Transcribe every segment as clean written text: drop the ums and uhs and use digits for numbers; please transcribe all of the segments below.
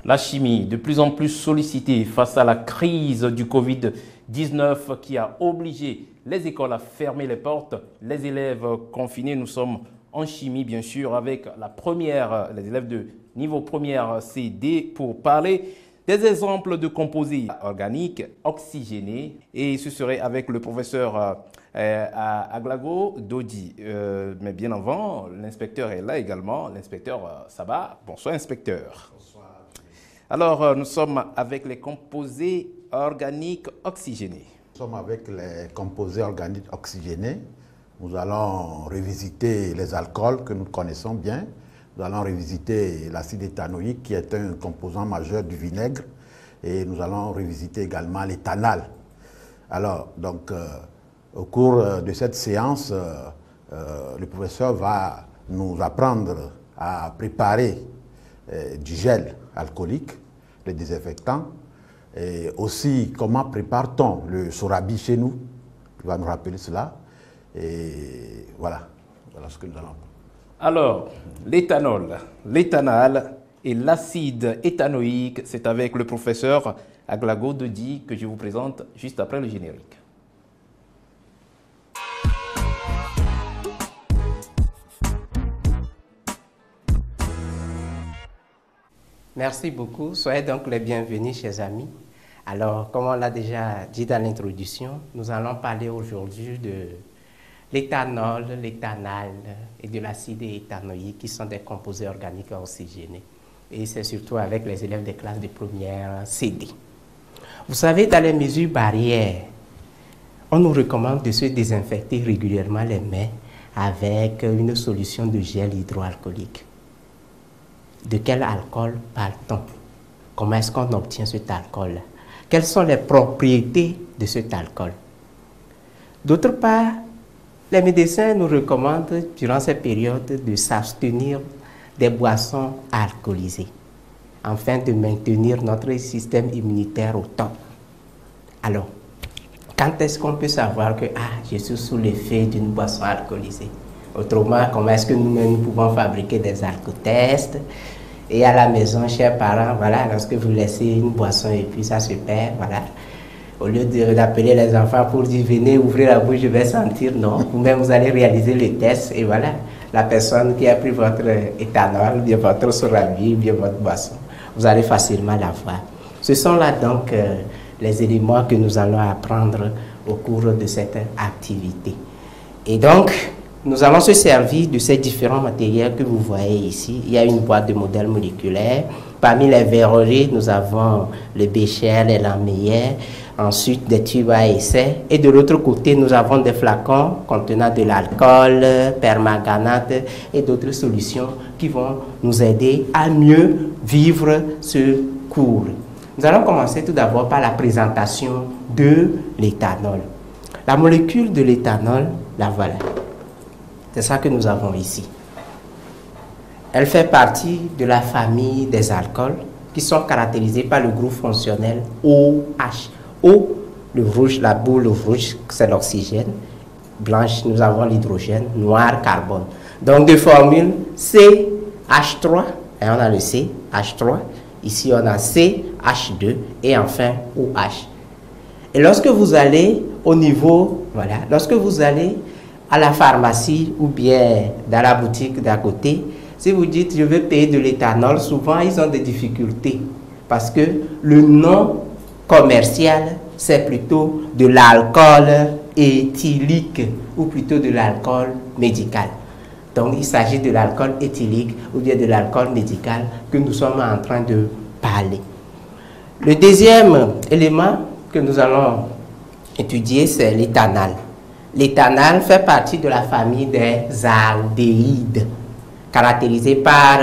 La chimie, de plus en plus sollicitée face à la crise du Covid-19 qui a obligé les écoles à fermer les portes, les élèves confinés. Nous sommes en chimie, bien sûr, avec les élèves de niveau première CD pour parler des exemples de composés organiques oxygénés. Et ce serait avec le professeur Aglago Dodi. Mais bien avant, l'inspecteur est là également, l'inspecteur Saba. Bonsoir, inspecteur. Bonsoir. Alors, nous sommes avec les composés organiques oxygénés. Nous sommes avec les composés organiques oxygénés. Nous allons revisiter les alcools que nous connaissons bien. Nous allons revisiter l'acide éthanoïque qui est un composant majeur du vinaigre. Et nous allons revisiter également l'éthanal. Alors, donc, au cours de cette séance, le professeur va nous apprendre à préparer du gel alcoolique, le désinfectant, et aussi comment prépare-t-on le sorabi chez nous. Il va nous rappeler cela. Et voilà ce que nous allons. Alors, l'éthanol, l'éthanal et l'acide éthanoïque, c'est avec le professeur Aglago Dodi que je vous présente juste après le générique. Merci beaucoup. Soyez donc les bienvenus, chers amis. Alors, comme on l'a déjà dit dans l'introduction, nous allons parler aujourd'hui de l'éthanol, l'éthanal et de l'acide éthanoïque qui sont des composés organiques oxygénés. Et c'est surtout avec les élèves des classes de première CD. Vous savez, dans les mesures barrières, on nous recommande de se désinfecter régulièrement les mains avec une solution de gel hydroalcoolique. De quel alcool parle-t-on? Comment est-ce qu'on obtient cet alcool? Quelles sont les propriétés de cet alcool? D'autre part, les médecins nous recommandent durant cette période de s'abstenir des boissons alcoolisées afin de maintenir notre système immunitaire au top. Alors, quand est-ce qu'on peut savoir que je suis sous l'effet d'une boisson alcoolisée? Autrement, comment est-ce que nous pouvons fabriquer des alcotests? Et à la maison, chers parents, voilà, lorsque vous laissez une boisson et puis ça se perd, voilà. Au lieu d'appeler les enfants pour dire venez ouvrir la bouche, je vais sentir, non. Vous-même, vous allez réaliser le test et voilà, la personne qui a pris votre éthanol, bien votre sorabi, bien votre boisson, vous allez facilement la voir. Ce sont là donc les éléments que nous allons apprendre au cours de cette activité. Et donc, nous allons se servir de ces différents matériels que vous voyez ici. Il y a une boîte de modèles moléculaires. Parmi les verreries, nous avons le bécher, les lamelles, ensuite des tubes à essai. Et de l'autre côté, nous avons des flacons contenant de l'alcool, permanganate et d'autres solutions qui vont nous aider à mieux vivre ce cours. Nous allons commencer tout d'abord par la présentation de l'éthanol. La molécule de l'éthanol, la voilà. C'est ça que nous avons ici. Elle fait partie de la famille des alcools qui sont caractérisés par le groupe fonctionnel OH. O, le rouge, la boule rouge, c'est l'oxygène. Blanche, nous avons l'hydrogène. Noir, carbone. Donc, de formule CH3, et on a le CH3. Ici, on a CH2 et enfin OH. Et lorsque vous allez au niveau, voilà, lorsque vous allez à la pharmacie ou bien dans la boutique d'à côté, si vous dites je veux payer de l'éthanol, souvent ils ont des difficultés parce que le nom commercial c'est plutôt de l'alcool éthylique ou plutôt de l'alcool médical. Donc il s'agit de l'alcool éthylique ou bien de l'alcool médical que nous sommes en train de parler. Le deuxième élément que nous allons étudier c'est l'éthanal. L'éthanal fait partie de la famille des aldéhydes, caractérisée par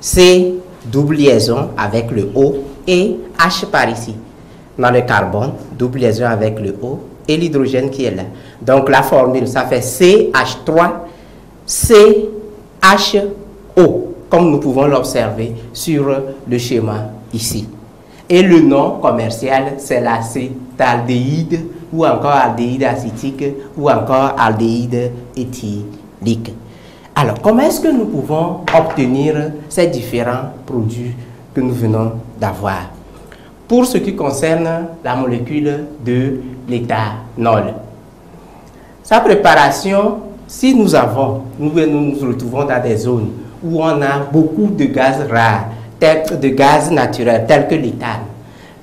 C, double liaison avec le O, et H par ici. Dans le carbone, double liaison avec le O, et l'hydrogène qui est là. Donc la formule, ça fait CH3, CHO, comme nous pouvons l'observer sur le schéma ici. Et le nom commercial, c'est l'acétaldéhyde, ou encore aldéhyde acétique, ou encore aldéhyde éthylique. Alors, comment est-ce que nous pouvons obtenir ces différents produits que nous venons d'avoir. Pour ce qui concerne la molécule de l'éthanol, sa préparation, si nous nous retrouvons dans des zones où on a beaucoup de gaz rares, de gaz naturels, tels que l'éthane,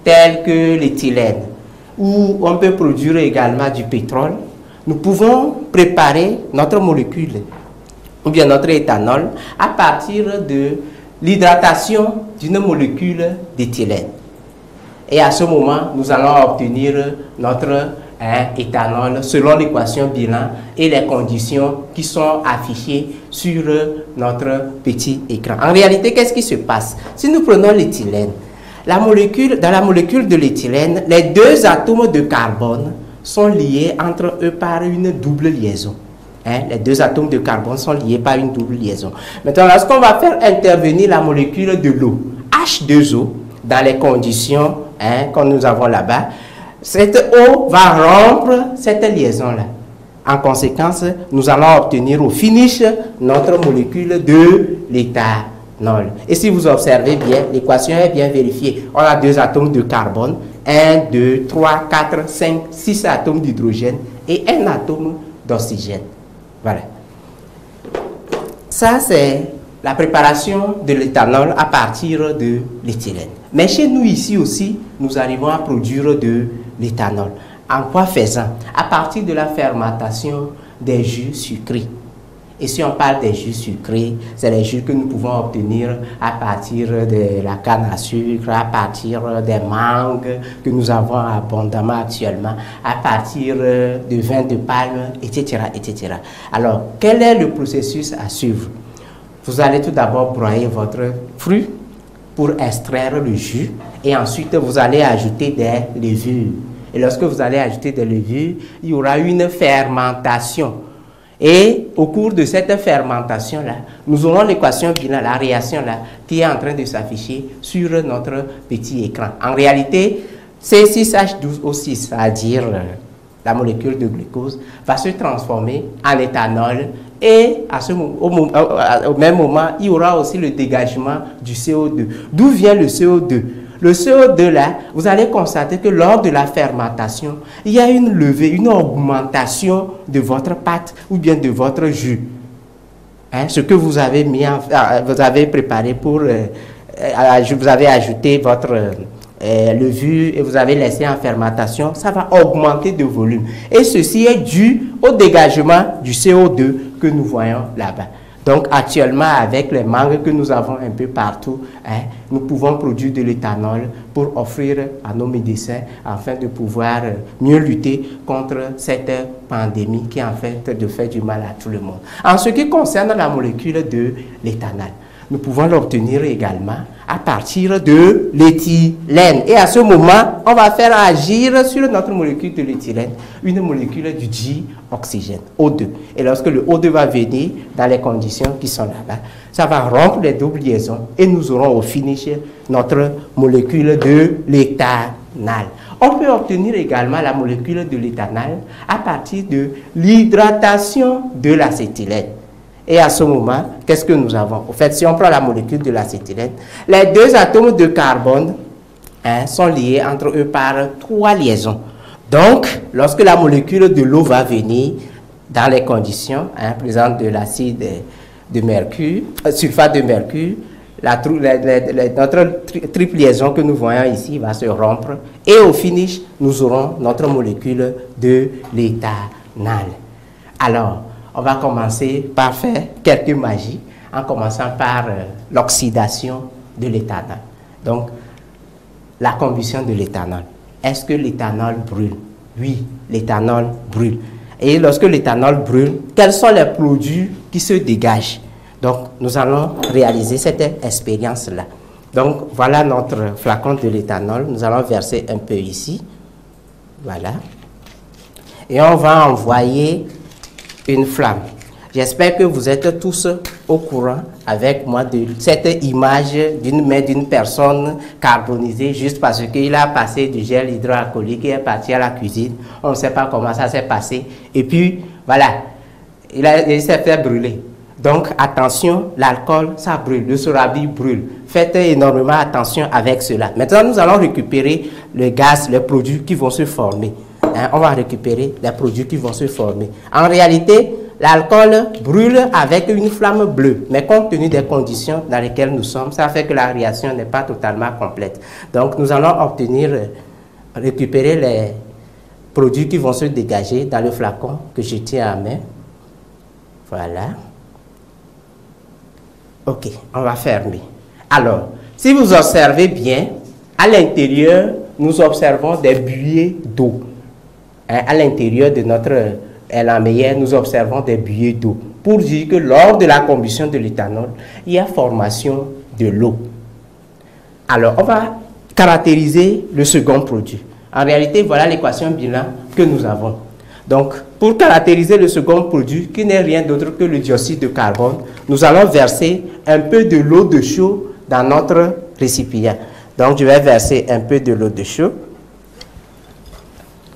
tels que l'éthylène, où on peut produire également du pétrole, nous pouvons préparer notre molécule ou bien notre éthanol à partir de l'hydratation d'une molécule d'éthylène. Et à ce moment, nous allons obtenir notre éthanol selon l'équation bilan et les conditions qui sont affichées sur notre petit écran. En réalité, qu'est-ce qui se passe? Si nous prenons l'éthylène, dans la molécule de l'éthylène, les deux atomes de carbone sont liés entre eux par une double liaison. Les deux atomes de carbone sont liés par une double liaison. Maintenant, lorsqu'on va faire intervenir la molécule de l'eau, H2O, dans les conditions que nous avons là-bas, cette eau va rompre cette liaison-là. En conséquence, nous allons obtenir au finish notre molécule de l'éthanol. Et si vous observez bien, l'équation est bien vérifiée. On a deux atomes de carbone, 1, 2, 3, 4, 5, 6 atomes d'hydrogène et un atome d'oxygène. Voilà. Ça, c'est la préparation de l'éthanol à partir de l'éthylène. Mais chez nous ici aussi, nous arrivons à produire de l'éthanol. En quoi faisant? À partir de la fermentation des jus sucrés. Et si on parle des jus sucrés, c'est les jus que nous pouvons obtenir à partir de la canne à sucre, à partir des mangues que nous avons abondamment actuellement, à partir de vin de palme, etc., etc. Alors, quel est le processus à suivre? Vous allez tout d'abord broyer votre fruit pour extraire le jus et ensuite vous allez ajouter des levures. Et lorsque vous allez ajouter des levures, il y aura une fermentation. Et au cours de cette fermentation-là, nous aurons l'équation bilan, la réaction-là, qui est en train de s'afficher sur notre petit écran. En réalité, C6H12O6, c'est-à-dire la molécule de glucose, va se transformer en éthanol et au même moment, il y aura aussi le dégagement du CO2. D'où vient le CO2? Le CO2 là, vous allez constater que lors de la fermentation, il y a une levée, une augmentation de votre pâte ou bien de votre jus. Ce que vous avez vous avez préparé pour, vous avez ajouté votre levure et vous avez laissé en fermentation, ça va augmenter de volume. Et ceci est dû au dégagement du CO2 que nous voyons là-bas. Donc actuellement, avec les mangues que nous avons un peu partout, nous pouvons produire de l'éthanol pour offrir à nos médecins afin de pouvoir mieux lutter contre cette pandémie qui en fait fait du mal à tout le monde. En ce qui concerne la molécule de l'éthanol, nous pouvons l'obtenir également à partir de l'éthylène. Et à ce moment, on va faire agir sur notre molécule de l'éthylène une molécule du dioxygène, O2. Et lorsque le O2 va venir dans les conditions qui sont là-bas, ça va rompre les doubles liaisons et nous aurons au finish notre molécule de l'éthanol. On peut obtenir également la molécule de l'éthanol à partir de l'hydratation de l'acétylène. Et à ce moment, qu'est-ce que nous avons? En fait, si on prend la molécule de l'acétylène, les deux atomes de carbone sont liés entre eux par 3 liaisons. Donc, lorsque la molécule de l'eau va venir dans les conditions présentes de l'acide de mercure, sulfate de mercure, notre triple liaison que nous voyons ici va se rompre et au finish, nous aurons notre molécule de l'éthanol. Alors, on va commencer par faire quelques magies en commençant par l'oxydation de l'éthanol. Donc, la combustion de l'éthanol. Est-ce que l'éthanol brûle? Oui, l'éthanol brûle. Et lorsque l'éthanol brûle, quels sont les produits qui se dégagent? Donc, nous allons réaliser cette expérience-là. Donc, voilà notre flacon de l'éthanol. Nous allons verser un peu ici. Voilà. Et on va envoyer une flamme. J'espère que vous êtes tous au courant avec moi de cette image d'une main d'une personne carbonisée juste parce qu'il a passé du gel hydroalcoolique et est parti à la cuisine. On ne sait pas comment ça s'est passé. Et puis, voilà, il s'est fait brûler. Donc, attention, l'alcool, ça brûle, le sorabi brûle. Faites énormément attention avec cela. Maintenant, nous allons récupérer le gaz, les produits qui vont se former. Hein, on va récupérer les produits qui vont se former. En réalité, l'alcool brûle avec une flamme bleue, mais compte tenu des conditions dans lesquelles nous sommes, ça fait que la réaction n'est pas totalement complète. Donc, nous allons récupérer les produits qui vont se dégager dans le flacon que je tiens à main. Voilà. Ok, on va fermer. Alors, si vous observez bien, à l'intérieur, nous observons des buées d'eau. Hein, à l'intérieur de notre élaméière, nous observons des buées d'eau. Pour dire que lors de la combustion de l'éthanol, il y a formation de l'eau. Alors, on va caractériser le second produit. En réalité, voilà l'équation bilan que nous avons. Donc, pour caractériser le second produit, qui n'est rien d'autre que le dioxyde de carbone, nous allons verser un peu de l'eau de chaux dans notre récipient. Donc, je vais verser un peu de l'eau de chaux.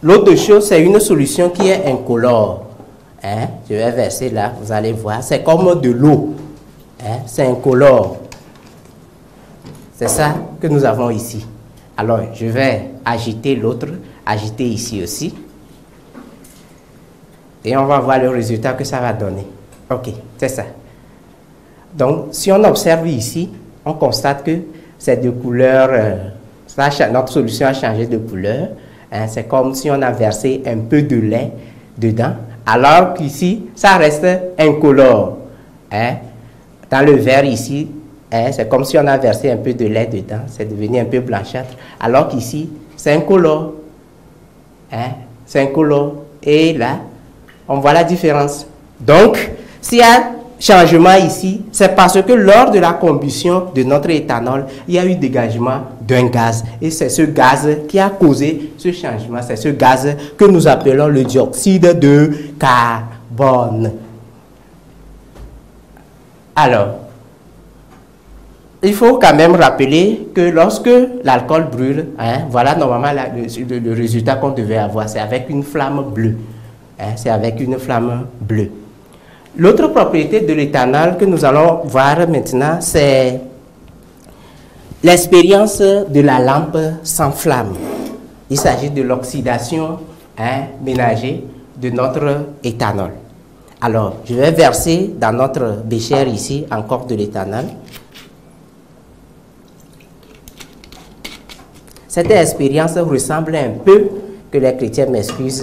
L'eau de chaux, c'est une solution qui est incolore. Hein? Je vais verser là, vous allez voir. C'est comme de l'eau. Hein? C'est incolore. C'est ça que nous avons ici. Alors, je vais agiter l'autre, agiter ici aussi. Et on va voir le résultat que ça va donner. Ok, c'est ça. Donc, si on observe ici, on constate que c'est de couleur, notre solution a changé de couleur. Hein, c'est comme si on a versé un peu de lait dedans, alors qu'ici, ça reste incolore. Hein. Dans le verre ici, hein, c'est comme si on a versé un peu de lait dedans, c'est devenu un peu blanchâtre, alors qu'ici, c'est incolore. Hein, c'est incolore. Et là, on voit la différence. Donc, s'il y a changement ici, c'est parce que lors de la combustion de notre éthanol, il y a eu dégagement d'un gaz. Et c'est ce gaz qui a causé ce changement. C'est ce gaz que nous appelons le dioxyde de carbone. Alors, il faut quand même rappeler que lorsque l'alcool brûle, hein, voilà normalement le résultat qu'on devait avoir. C'est avec une flamme bleue. Hein, c'est avec une flamme bleue. L'autre propriété de l'éthanol que nous allons voir maintenant, c'est l'expérience de la lampe sans flamme. Il s'agit de l'oxydation ménagée de notre éthanol. Alors, je vais verser dans notre bécher ici encore de l'éthanol. Cette expérience ressemble un peu, que les chrétiens m'excusent,